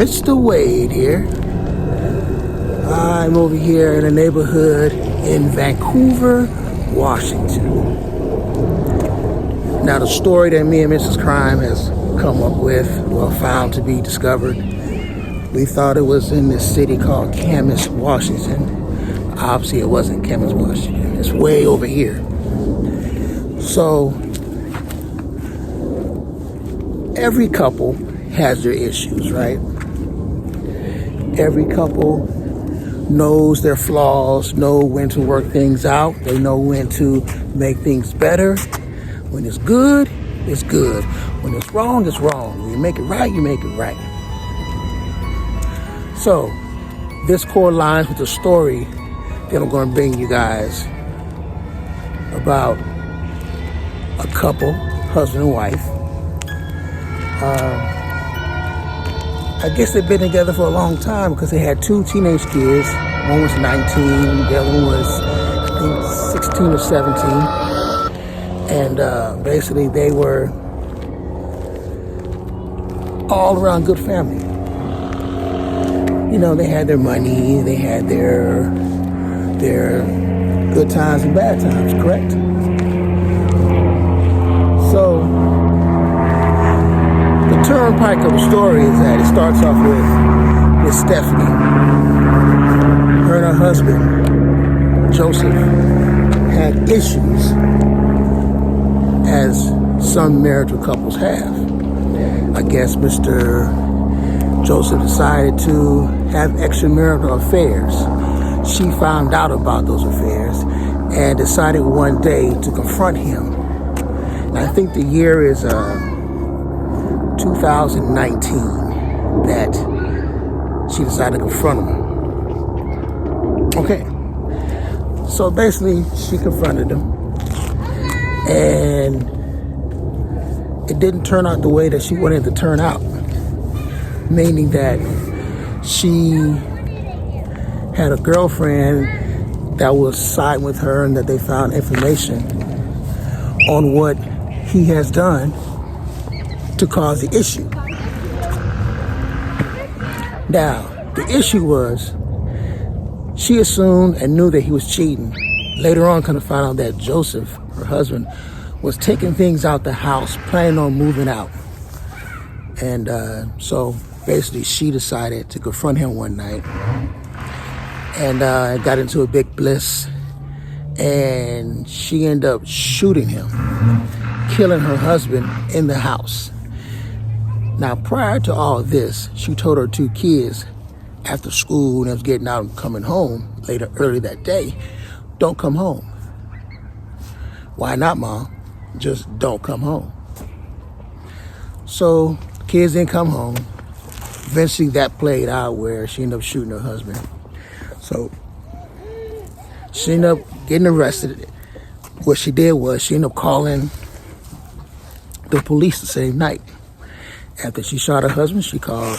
Mr. Wade here. I'm over here in a neighborhood in Vancouver, Washington. Now the story that me and Mrs. Crime has come up with, well, found to be discovered, we thought it was in this city called Camas, Washington. Obviously it wasn't Camas, Washington. It's way over here. So every couple has their issues, right? Every couple knows their flaws, know when to work things out. They know when to make things better. When it's good, it's good. When it's wrong, it's wrong. When you make it right, you make it right. So this correlates with the story that I'm going to bring you guys about a couple, husband and wife. I guess they've been together for a long time because they had two teenage kids. One was 19, the other one was, I think, 16 or 17. And basically they were all around good family. You know, they had their money, they had their good times and bad times, correct? So the turnpike of the story is that it starts off with Stephanie. Her and her husband, Joseph, had issues, as some marital couples have. I guess Mr. Joseph decided to have extramarital affairs. She found out about those affairs and decided one day to confront him. And I think the year is 2019 that she decided to confront him. Okay, so basically she confronted him, and it didn't turn out the way that she wanted it to turn out, meaning that she had a girlfriend that was siding with her and that they found information on what he has done to cause the issue. Now, the issue was she assumed and knew that he was cheating. Later on, kind of found out that Joseph, her husband, was taking things out the house, planning on moving out. And so basically she decided to confront him one night and got into a big bliss, and she ended up shooting him, killing her husband in the house. Now, prior to all of this, she told her two kids after school, and was getting out and coming home early that day, don't come home. Why not, Mom? Just don't come home. So kids didn't come home. Eventually that played out where she ended up shooting her husband. So she ended up getting arrested. What she did was she ended up calling the police the same night. After she shot her husband, she called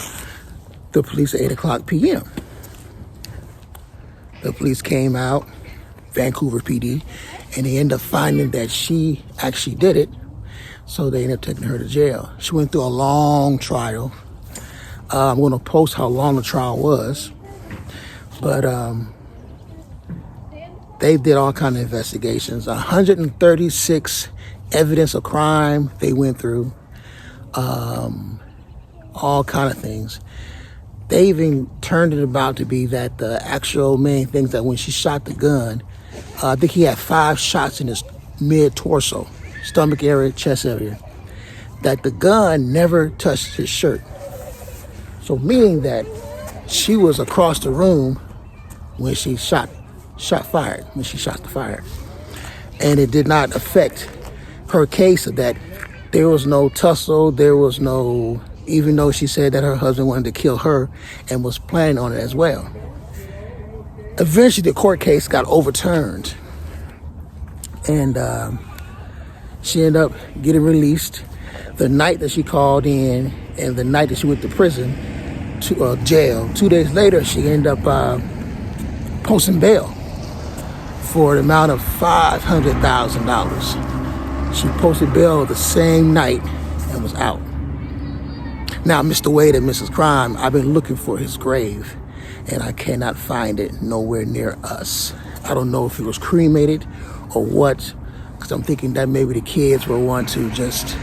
the police at 8:00 p.m. The police came out, Vancouver PD, and they ended up finding that she actually did it. So they ended up taking her to jail. She went through a long trial. I'm going to post how long the trial was. But they did all kinds of investigations. 136 evidence of crime they went through. All kind of things. They even turned it about to be that the actual main things that when she shot the gun, I think he had 5 shots in his mid-torso, stomach area, chest area, that the gun never touched his shirt. So meaning that she was across the room when she shot fired, when she shot the fire. And it did not affect her case of that. There was no tussle, there was no, even though she said that her husband wanted to kill her and was planning on it as well. Eventually the court case got overturned, and she ended up getting released the night that she called in and the night that she went to prison, to jail. 2 days later, she ended up posting bail for an amount of $500,000. She posted bail the same night and was out. Now, Mr. Wade and Mrs. Crime, I've been looking for his grave, and I cannot find it nowhere near us. I don't know if it was cremated or what, because I'm thinking that maybe the kids will want to just,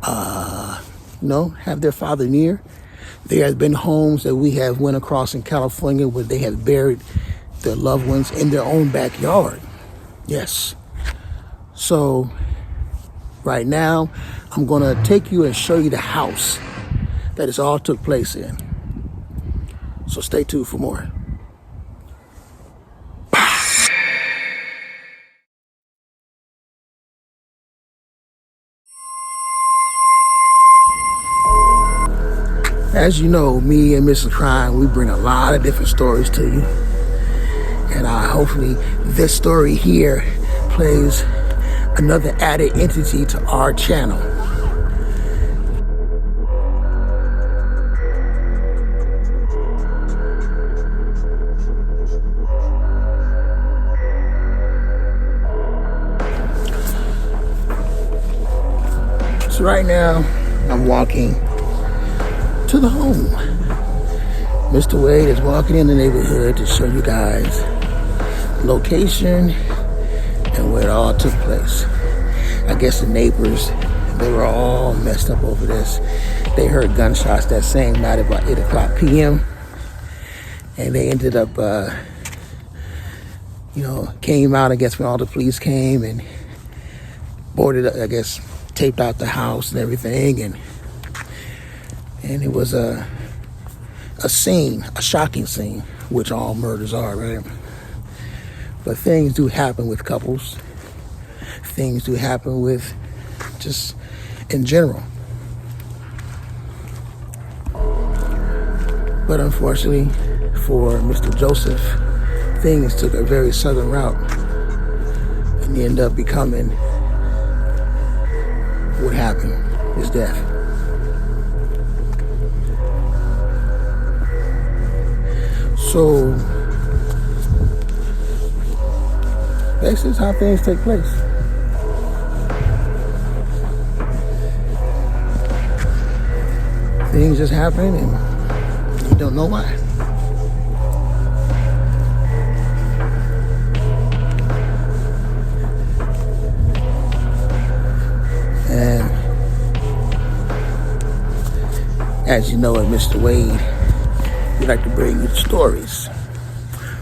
have their father near. There have been homes that we have went across in California where they have buried their loved ones in their own backyard. Yes. So right now, I'm going to take you and show you the house that this all took place in. So stay tuned for more. As you know, me and Mrs. Crime, we bring a lot of different stories to you. And hopefully this story here plays another added entity to our channel. So right now, I'm walking to the home. Mr. Wade is walking in the neighborhood to show you guys location and where it all took place. I guess the neighbors, they were all messed up over this. They heard gunshots that same night about 8 o'clock p.m. And they ended up, came out, I guess, when all the police came and boarded, I guess, taped out the house and everything. And it was a scene, a shocking scene, which all murders are, right? But things do happen with couples. Things do happen with just in general. But unfortunately for Mr. Joseph, things took a very southern route and he ended up becoming what happened, his death. So this is how things take place. Things just happen and you don't know why. And as you know, at Mr. Wade, we like to bring you stories.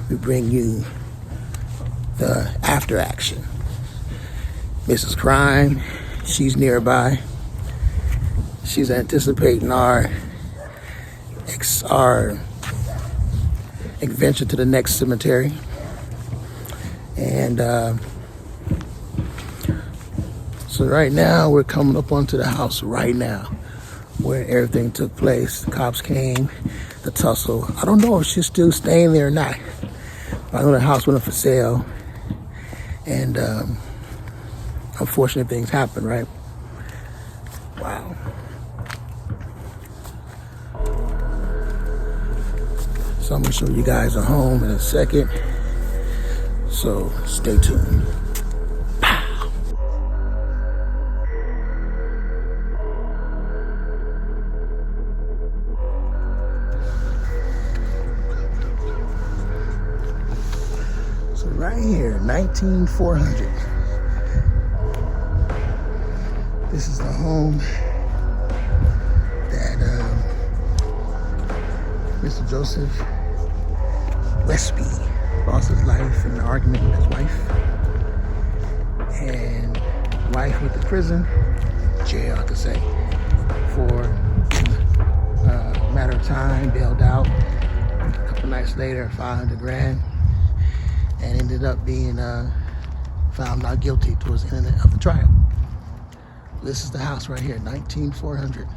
We bring you the after action. Mrs. Crime, she's nearby. She's anticipating our adventure to the next cemetery. And so right now we're coming up onto the house right now where everything took place. The cops came, the tussle. I don't know if she's still staying there or not. I know the house went up for sale. And unfortunate things happen, right? Wow. So I'm gonna show you guys a home in a second. So stay tuned. Pow. So right here, 19400. This is the home that Mr. Joseph Westby lost his life in an argument with his wife. And wife went to prison, jail, I could say, for a matter of time, bailed out. A couple nights later, 500 grand, and ended up being found not guilty towards the end of the trial. This is the house right here, 19400.